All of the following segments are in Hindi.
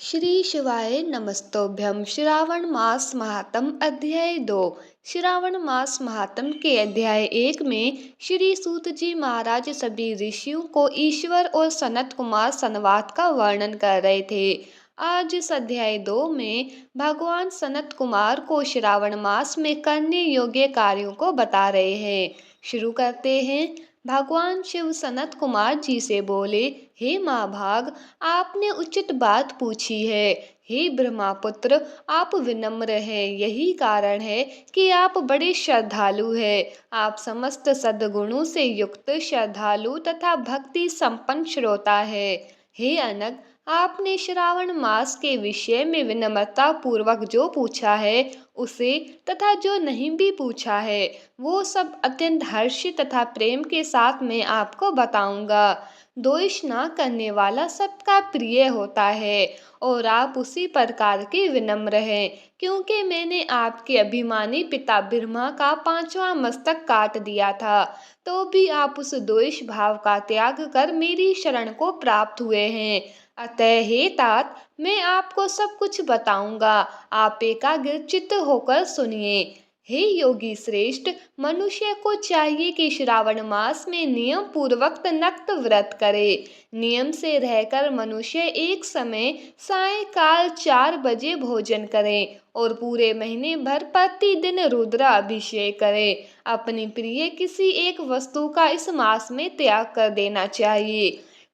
श्री शिवाय नमस्तोभ्यम। श्रावण मास महात्म अध्याय 2। श्रावण मास महात्म के अध्याय 1 में श्री सूत जी महाराज सभी ऋषियों को ईश्वर और सनत कुमार संवाद का वर्णन कर रहे थे। आज इस अध्याय 2 में भगवान सनत कुमार को श्रावण मास में करने योग्य कार्यों को बता रहे हैं। शुरू करते हैं। भगवान शिव सनत कुमार जी से बोले, हे महाभाग, आपने उचित बात पूछी है। हे ब्रह्मापुत्र, आप विनम्र हैं, यही कारण है कि आप बड़े श्रद्धालु हैं। आप समस्त सद्गुणों से युक्त श्रद्धालु तथा भक्ति संपन्न श्रोता है। हे अनग, आपने श्रावण मास के विषय में विनम्रता पूर्वक जो पूछा है उसे तथा जो नहीं भी पूछा है वो सब अत्यंत हर्ष तथा प्रेम के साथ मैं आपको बताऊंगा। द्वेष न करने वाला सबका प्रिय होता है और आप उसी प्रकार के विनम्र हैं, क्योंकि मैंने आपके अभिमानी पिता ब्रह्मा का 5वां मस्तक काट दिया था, तो भी आप उस द्वेष भाव का त्याग कर मेरी शरण को प्राप्त हुए हैं। अतः हे तात, मैं आपको सब कुछ बताऊंगा, आप एकाग्रचित्त होकर सुनिए। हे योगी श्रेष्ठ, मनुष्य को चाहिए कि श्रावण मास में नियम पूर्वक नक्त व्रत करे। नियम से रहकर मनुष्य एक समय सायंकाल 4 बजे भोजन करे और पूरे महीने भर प्रतिदिन रुद्र अभिषेक करे। अपनी प्रिय किसी एक वस्तु का इस मास में त्याग कर देना चाहिए।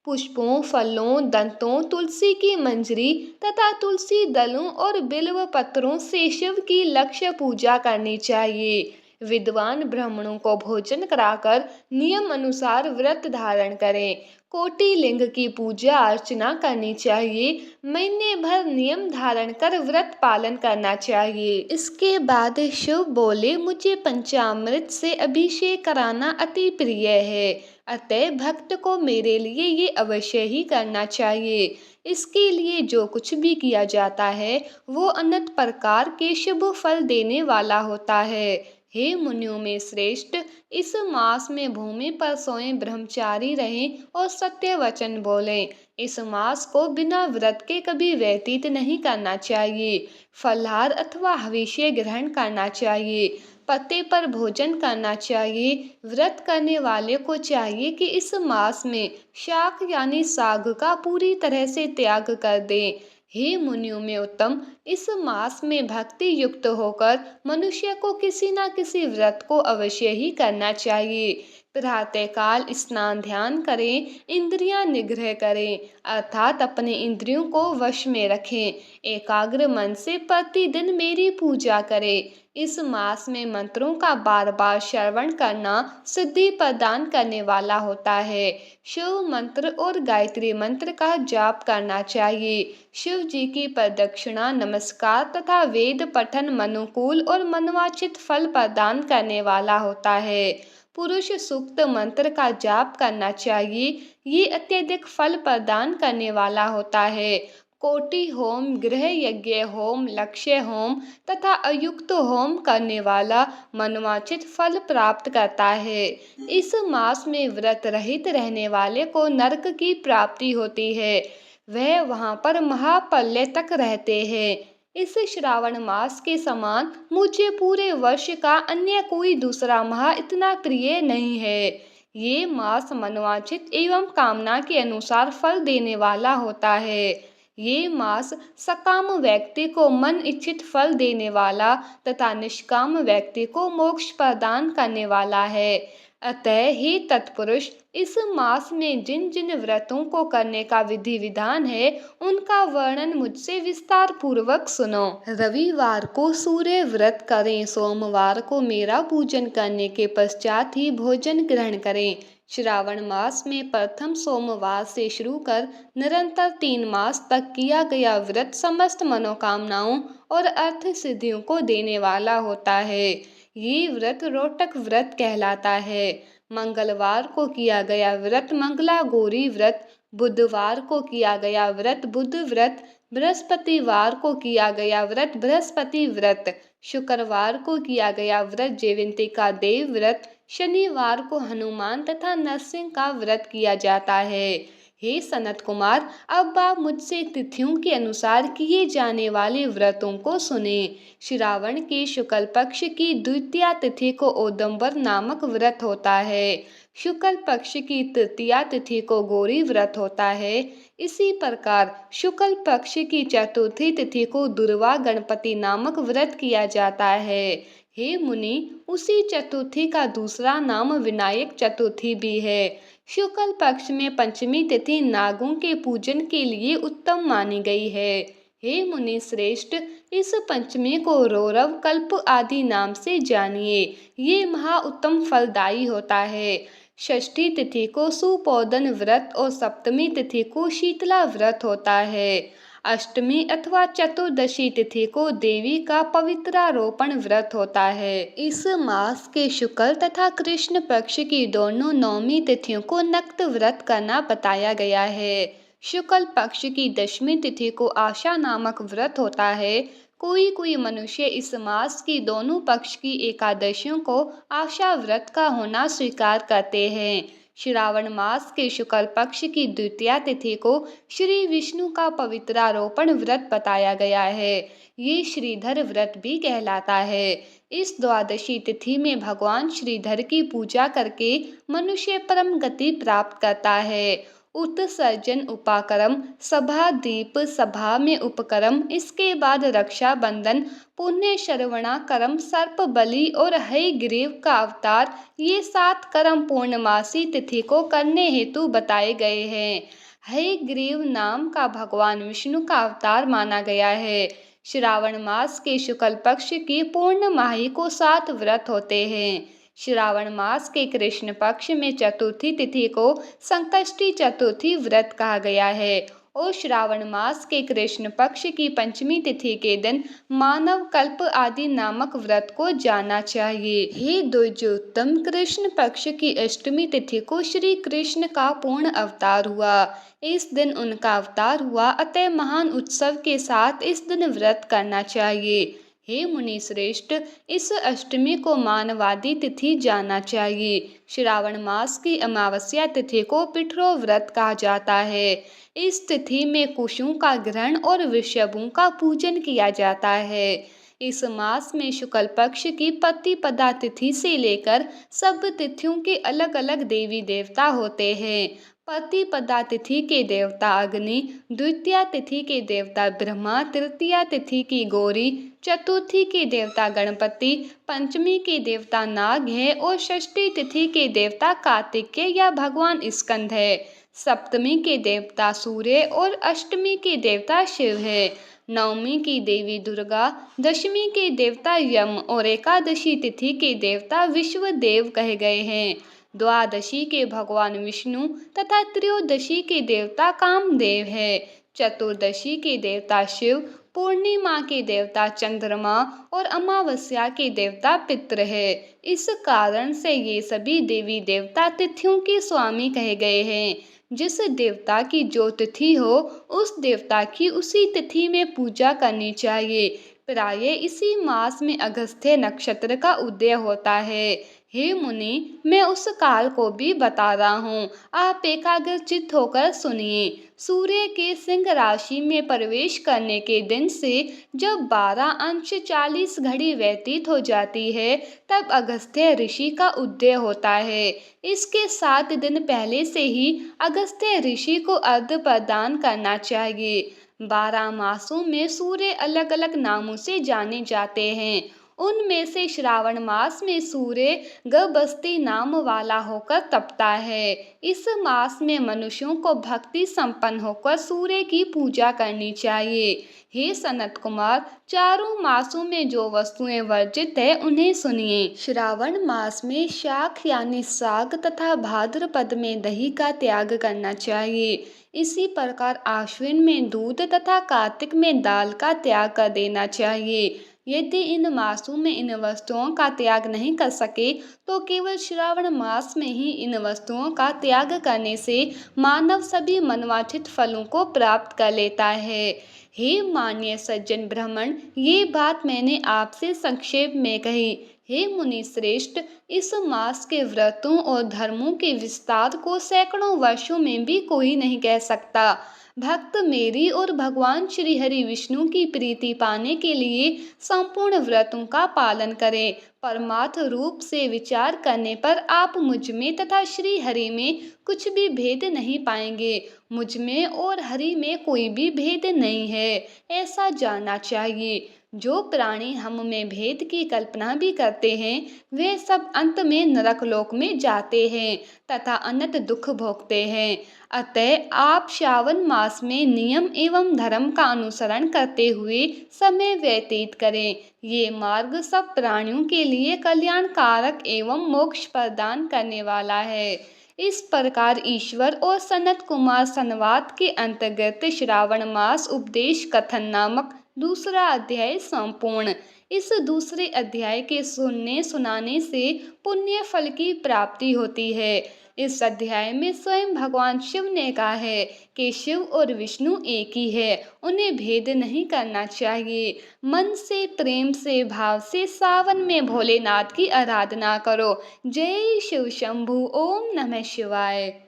पुष्पों, फलों, दंतों, तुलसी की मंजरी तथा तुलसी दलों और बिल्व पत्रों से शिव की लक्ष्य पूजा करनी चाहिए। विद्वान ब्राह्मणों को भोजन कराकर नियम अनुसार व्रत धारण करें। कोटि लिंग की पूजा अर्चना करनी चाहिए। महीने भर नियम धारण कर व्रत पालन करना चाहिए। इसके बाद शिव बोले, मुझे पंचामृत से अभिषेक कराना अति प्रिय है, अतः भक्त को मेरे लिए ये अवश्य ही करना चाहिए। इसके लिए जो कुछ भी किया जाता है वो अनंत प्रकार के शुभ फल देने वाला होता है। हे मुनियों में श्रेष्ठ, इस मास में भूमि पर सोए ब्रह्मचारी रहें और सत्य वचन बोलें। इस मास को बिना व्रत के कभी व्यतीत नहीं करना चाहिए। फलाहार अथवा हविष्य ग्रहण करना चाहिए। पत्ते पर भोजन करना चाहिए। व्रत करने वाले को चाहिए कि इस मास में शाक यानी साग का पूरी तरह से त्याग कर दें। हे मुनियों में उत्तम, इस मास में भक्ति युक्त होकर मनुष्य को किसी न किसी व्रत को अवश्य ही करना चाहिए। प्रातःकाल स्नान ध्यान करें, इंद्रियां निग्रह करें, अर्थात अपने इंद्रियों को वश में रखें। एकाग्र मन से प्रतिदिन मेरी पूजा करें। इस मास में मंत्रों का बार बार श्रवण करना सिद्धि प्रदान करने वाला होता है। शिव मंत्र और गायत्री मंत्र का जाप करना चाहिए। शिव जी की प्रदक्षिणा, नमस्कार तथा वेद पठन मनुकूल और मनवांछित फल प्रदान करने वाला होता है। पुरुष सूक्त मंत्र का जाप करना चाहिए, ये अत्यधिक फल प्रदान करने वाला होता है। कोटि होम, गृह यज्ञ होम, लक्ष्य होम तथा अयुक्त होम करने वाला मनवांछित फल प्राप्त करता है। इस मास में व्रत रहित रहने वाले को नरक की प्राप्ति होती है, वह वहां पर महाप्रलय तक रहते हैं। इस श्रावण मास के समान मुझे पूरे वर्ष का अन्य कोई दूसरा माह इतना प्रिय नहीं है। ये मास मनवांछित एवं कामना के अनुसार फल देने वाला होता है। ये मास सकाम व्यक्ति को मन इच्छित फल देने वाला तथा निष्काम व्यक्ति को मोक्ष प्रदान करने वाला है। अतः हे तत्पुरुष, इस मास में जिन जिन व्रतों को करने का विधि विधान है उनका वर्णन मुझसे विस्तार पूर्वक सुनो। रविवार को सूर्य व्रत करें, सोमवार को मेरा पूजन करने के पश्चात ही भोजन ग्रहण करें। श्रावण मास में प्रथम सोमवार से शुरू कर निरंतर 3 मास तक किया गया व्रत समस्त मनोकामनाओं और अर्थ सिद्धियों को देने वाला होता है। ये व्रत रोटक व्रत कहलाता है। मंगलवार को किया गया व्रत मंगला गौरी व्रत, बुधवार को किया गया व्रत बुध व्रत, बृहस्पतिवार को किया गया व्रत बृहस्पति व्रत, शुक्रवार को किया गया व्रत जयंतिका देव व्रत, शनिवार को हनुमान तथा नरसिंह का व्रत किया जाता है। हे सनत कुमार, अब आप मुझसे तिथियों के अनुसार किए जाने वाले व्रतों को सुने। श्रावण के शुक्ल पक्ष की द्वितीया तिथि को ओदंबर नामक व्रत होता है। शुक्ल पक्ष की तृतीया तिथि को गौरी व्रत होता है। इसी प्रकार शुक्ल पक्ष की चतुर्थी तिथि को दुर्वा गणपति नामक व्रत किया जाता है। हे मुनि, उसी चतुर्थी का दूसरा नाम विनायक चतुर्थी भी है। शुक्ल पक्ष में पंचमी तिथि नागों के पूजन के लिए उत्तम मानी गई है। हे मुनि श्रेष्ठ, इस पंचमी को रौरव कल्प आदि नाम से जानिए। ये महा उत्तम फलदायी होता है। षष्ठी तिथि को सुपोदन व्रत और सप्तमी तिथि को शीतला व्रत होता है। अष्टमी अथवा चतुर्दशी तिथि को देवी का पवित्रारोपण व्रत होता है। इस मास के शुक्ल तथा कृष्ण पक्ष की दोनों नौमी तिथियों को नक्त व्रत करना बताया गया है। शुक्ल पक्ष की दशमी तिथि को आशा नामक व्रत होता है। कोई कोई मनुष्य इस मास की दोनों पक्ष की एकादशियों को आशा व्रत का होना स्वीकार करते हैं। श्रावण मास के शुक्ल पक्ष की द्वितीया तिथि को श्री विष्णु का पवित्रारोपण व्रत बताया गया है। ये श्रीधर व्रत भी कहलाता है। इस द्वादशी तिथि में भगवान श्रीधर की पूजा करके मनुष्य परम गति प्राप्त करता है। उत्सर्जन उपाकर्म, सभा दीप सभा में उपकर्म, इसके बाद रक्षाबंधन, पुण्य श्रवणाकर्म, सर्प बलि और हयग्रीव का अवतार, ये 7 कर्म पूर्णमासी तिथि को करने हेतु बताए गए हैं। हयग्रीव नाम का भगवान विष्णु का अवतार माना गया है। श्रावण मास के शुक्ल पक्ष की पूर्णमाही को 7 व्रत होते हैं। श्रावण मास के कृष्ण पक्ष में चतुर्थी तिथि को संकष्टी चतुर्थी व्रत कहा गया है और श्रावण मास के कृष्ण पक्ष की पंचमी तिथि के दिन मानव कल्प आदि नामक व्रत को जाना चाहिए। हे द्विजोत्तम, कृष्ण पक्ष की अष्टमी तिथि को श्री कृष्ण का पूर्ण अवतार हुआ। इस दिन उनका अवतार हुआ, अतः महान उत्सव के साथ इस दिन व्रत करना चाहिए। हे मुनि श्रेष्ठ, इस अष्टमी को मानवादी तिथि जाना चाहिए। श्रावण मास की अमावस्या तिथि को पिठरो व्रत कहा जाता है। इस तिथि में कुशों का ग्रहण और वृषभों का पूजन किया जाता है। इस मास में शुक्ल पक्ष की प्रतिपदा तिथि से लेकर सब तिथियों के अलग अलग देवी देवता होते हैं। प्रतिपदा तिथि के देवता अग्नि, द्वितीया तिथि के देवता ब्रह्मा, तृतीया तिथि की गौरी, चतुर्थी के देवता गणपति, पंचमी के देवता नाग है और षष्ठी तिथि के देवता कार्तिकेय या भगवान स्कंद है। सप्तमी के देवता सूर्य और अष्टमी के देवता शिव है। नवमी की देवी दुर्गा, दशमी के देवता यम और एकादशी तिथि के देवता विश्वदेव कहे गए हैं। द्वादशी के भगवान विष्णु तथा त्रयोदशी के देवता कामदेव है। चतुर्दशी के देवता शिव, पूर्णिमा के देवता चंद्रमा और अमावस्या के देवता पितृ है। इस कारण से ये सभी देवी देवता तिथियों के स्वामी कहे गए हैं। जिस देवता की जो तिथि हो, उस देवता की उसी तिथि में पूजा करनी चाहिए। प्रायः इसी मास में अगस्त्य नक्षत्र का उदय होता है। हे मुनि, मैं उस काल को भी बता रहा हूँ, आप एकाग्रचित्त होकर सुनिए। सूर्य के सिंह राशि में प्रवेश करने के दिन से जब 12 अंश 40 घड़ी व्यतीत हो जाती है, तब अगस्त्य ऋषि का उदय होता है। इसके 7 दिन पहले से ही अगस्त्य ऋषि को अर्घ्य प्रदान करना चाहिए। 12 मासों में सूर्य अलग अलग नामों से जाने जाते हैं। उनमें से श्रावण मास में सूर्य गबस्ती नाम वाला होकर तपता है। इस मास में मनुष्यों को भक्ति संपन्न होकर सूर्य की पूजा करनी चाहिए। हे सनत कुमार, चारों मासों में जो वस्तुएं वर्जित है उन्हें सुनिए। श्रावण मास में शाक यानी साग तथा भाद्रपद में दही का त्याग करना चाहिए। इसी प्रकार आश्विन में दूध तथा कार्तिक में दाल का त्याग कर देना चाहिए। यदि इन मासों में इन वस्तुओं का त्याग नहीं कर सके तो केवल श्रावण मास में ही इन वस्तुओं का त्याग करने से मानव सभी मनवांछित फलों को प्राप्त कर लेता है। हे मान्य सज्जन ब्राह्मण, ये बात मैंने आपसे संक्षेप में कही। हे मुनि श्रेष्ठ, इस मास के व्रतों और धर्मों के विस्तार को सैकड़ों वर्षों में भी कोई नहीं कह सकता। भक्त मेरी और भगवान श्री हरि विष्णु की प्रीति पाने के लिए संपूर्ण व्रतों का पालन करें। परमार्थ रूप से विचार करने पर आप मुझ में तथा श्री हरि में कुछ भी भेद नहीं पाएंगे। मुझ में और हरि में कोई भी भेद नहीं है, ऐसा जानना चाहिए। जो प्राणी हम में भेद की कल्पना भी करते हैं, वे सब अंत में नरक लोक में जाते हैं तथा अनंत दुख भोगते हैं। अतः आप श्रावण मास में नियम एवं धर्म का अनुसरण करते हुए समय व्यतीत करें। ये मार्ग सब प्राणियों के लिए कल्याणकारक एवं मोक्ष प्रदान करने वाला है। इस प्रकार ईश्वर और सनत कुमार संवाद के अंतर्गत श्रावण मास उपदेश कथन नामक दूसरा अध्याय संपूर्ण। इस दूसरे अध्याय के सुनने सुनाने से पुण्य फल की प्राप्ति होती है। इस अध्याय में स्वयं भगवान शिव ने कहा है कि शिव और विष्णु एक ही है, उन्हें भेद नहीं करना चाहिए। मन से, प्रेम से, भाव से सावन में भोलेनाथ की आराधना करो। जय शिव शंभु। ओम नमः शिवाय।